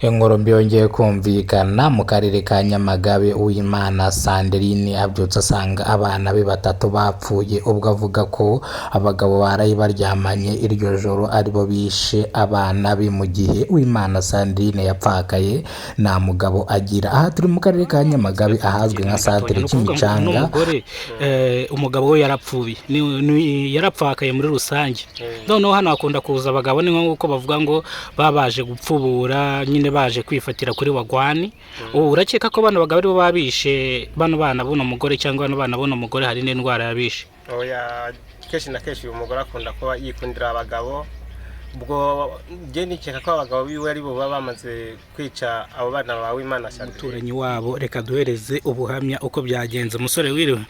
Inkuru yongeye kumvikana mu karere ka Nyamagabe. Uwimana Sandrine abyutse asanga abana be batatu bapfuye, ubwo avuga ko abagabo baraye baryamanye iryo joro aribo bishe abana be. Mu gihe Uwimana Sandrine yapfakaye nta mugabo agira. Aha turi mu karere ka Nyamagabe ahazwi nka santere Kimicanga. Umugabo we yarapfuye, yarapfakaye muri rusange. Noneho hano hakunda kuza abagabo, ni nk'uko bavuga ngo babaje gupfubura nyine baje kwifatira kuri wagwani. Urakeka ko bano bagabo aribo babishe bano bana buno mugore, cyangwa bano bana buno mugore hari n'indwara yabishe? Oya, kenshi na kenshi uyu mugore akunda kuba yikundira abagabo. Ubwo je nikeka ko abagabo biwe aribo baba bamaze kwica abo bana bawe Imana Sandrine. Umuturanyi wabo, reka duhereze ubuhamya uko byagenze. Umusore wiriwe?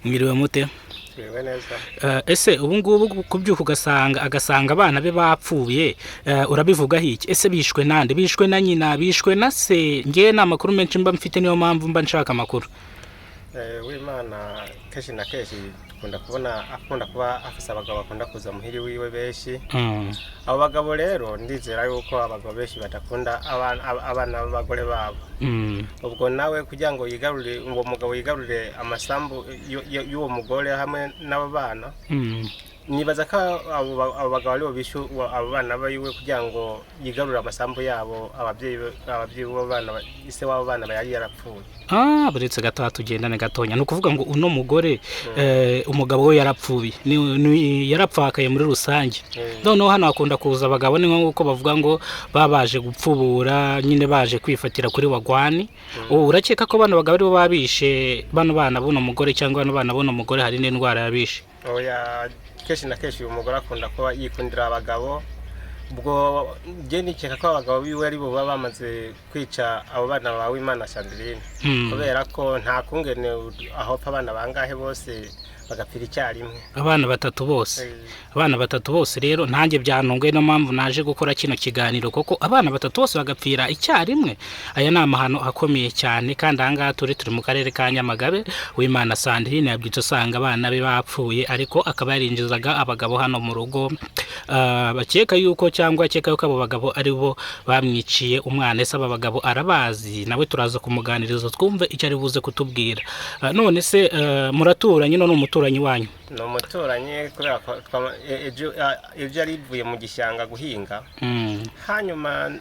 Mwiriwe mute? Ese ubu ngubu kubyuka agasanga abana be bapfuye, urabivugaho iki? Ese bishwe nande? Bishwe na nyina? Bishwe na se? Ngiye nta makuru menshi mba mfite, niyo mpamvu mba nshaka amakuru. W'Imana kenshi na kenshi akunda kuba afise abagabo bakunda kuza muhiri wiwe benshi. Abo bagabo rero ndizera yuko abagabo benshi batakunda abana b'abagore babo. Ubwo nawe kugira ngo yigarurire uwo mugabo, yigarurire amasambu y'uwo mugore hamwe n'abo bana, nibaza ko abo bagabo aribo bishu abo bana bayiwe kugira ngo yigarurire amasambu yabo. Ababyeyi b'abo bana, ise w'abo bana yari yarapfuye. Buretse gato tugendane gatonya. Nukuvuga ngo uno mugore umugabo we yarapfuye, yarapfakaye muri rusange. Noneho hano hakunda kuza abagabo, ni nk'uko bavuga ngo babaje gupfubura nyine baje kwifatira kuri wagwani. Urakeka ko bano bagabo aribo babishe bano bana buno mugore, cyangwa bano bana buno mugore hari n'indwara yabishe? Oya, kenshi na kenshi uyu mugore akunda kuba yikundira abagabo. Ubwo je nikeka ko abagabo biwe aribo baba bamaze kwica abo bana bawe Imana Sandrine. Kubera ko nta kungene aho abana bangahe bose bagapfira icyarimwe. Abana batatu bose rero nanjye byantunguye, no mpamvu naje gukora kino kiganiro, kuko abana batatu bose bagapfira icyarimwe. Aya ni amahano akomeye cyane, kandi ahangaha turi mu karere ka Nyamagabe. Uwimana Sandrine yabyutse asanga abana be bapfuye, ariko akaba yarinjizaga abagabo hano mu rugo. Bakeka yuko abo bagabo aribo bamwiciye umwana. Ese aba bagabo arabazi? Nawe turaza kumuganiriza twumve icyo ari buze kutubwira. None se muraturanye? None umuturanyi wanyu? No muturanyi, kubera ko ejo yari ivuye mu gishanga guhinga. Hanyuma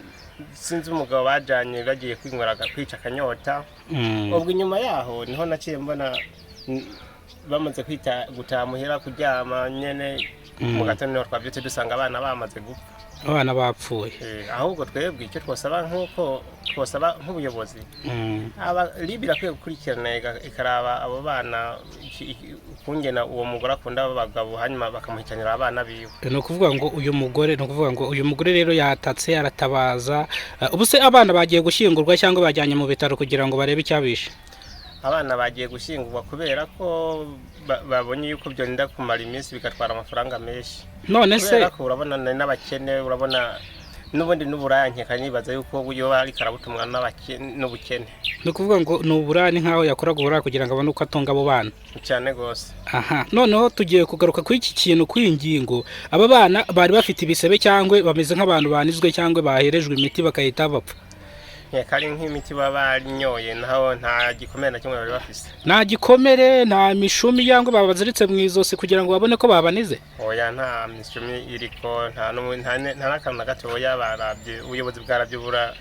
sinzi umugabo bajanye bagiye kwica akanyota. Ubwo inyuma yaho niho naciye mbona bamaze gutaha muhira kuryama nyene. Mu gatondo twabyutse dusanga abana bamaze gupfa. Abana bapfuye. Ahubwo twebwe icyo twosaba nk'ubuyobozi, libira kwiye gukurikirana ikaraba abo bana kungena uwo mugore akunda abagabo, hanyuma bakamuhitanira abana biwe. Ni ukuvuga ngo uyu mugore rero yatatse, aratabaza. Ubu se abana bagiye gushyingurwa cyangwa bajyanye mu bitaro kugira ngo barebe icyabishe? Abana bagiye gushyingurwa kubera ko babonye yuko byonda kumara iminsi bigatwara amafaranga menshi. None se urabona n'abakene, urabona n'ubundi n'uburaya, nkeka nibaza yuko uyo ari karabutumwa n'ubukene. Ni ukuvuga ngo n'uburani nkaho yakoraga uburaya kugira ngo abone uko atunga abo bana cyane gose. Noneho tugiye kugaruka kuri iki kintu, kuri ingingo. Aba bana bari bafite ibisebe cyangwa bameze nk'abantu banizwe cyangwa baherejwe imiti bakahita bapfa? Kari nk'imiti baba barinyoye, naho nta gikomere na kimwe bari bafise. Nta gikomere, nta mishumi cyangwa babaziritse mu izosi kugira ngo babone ko babanize? Oya, nta mishumi iriko, nta n'akantu na gatoya barabye. Ubuyobozi bwarabye bura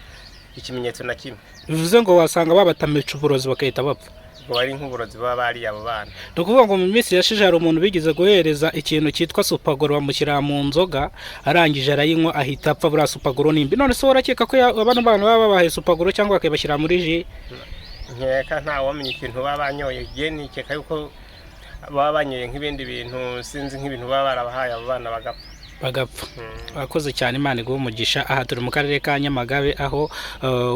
ikimenyetso na kimwe. Bivuze ngo wasanga babatamica uburozi bakahita bapfa? Ngo bari nk'uburozi baba bari abo bana. Ni ukuvuga ngo mu minsi yashije hari umuntu bigeze guhereza ikintu cyitwa supagoro, bamushyira mu nzoga, arangije arayinywa ahita apfa. Buriya supagoro nimbi. None se warakeka ko abana baba babahaye supagoro cyangwa bakayibashyira muri ji? Nkeka nta wamenye ikintu baba banyoye. Je nikeka yuko baba banyoye nk'ibindi bintu, sinzi nk'ibintu baba barabahaye abo bana bagapfa. Akoze cyane, Imana iguhe umugisha. Aha turi mu karere ka Nyamagabe, aho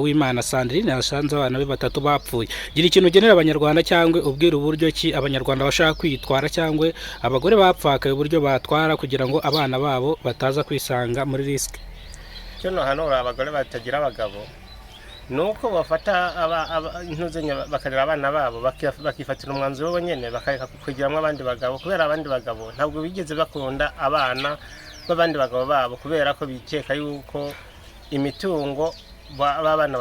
Uwimana Sandrine yasanze abana be batatu bapfuye. Gira ikintu ugenera abanyarwanda, cyangwa ubwira uburyo ki abanyarwanda bashaka kwitwara, cyangwa abagore bapfakaye uburyo batwara kugira ngo abana babo bataza kwisanga muri risk? Cyo no hano abagore batagira abagabo, nuko bafata intuzenya bakarera abana babo, bakifatira umwanzuro bo nyene, bakareka kugiramwe abandi bagabo, kubera abandi bagabo ntabwo bigeze bakunda abana b'abandi bagabo babo, kubera ko bikeka yuko imitungo b'abana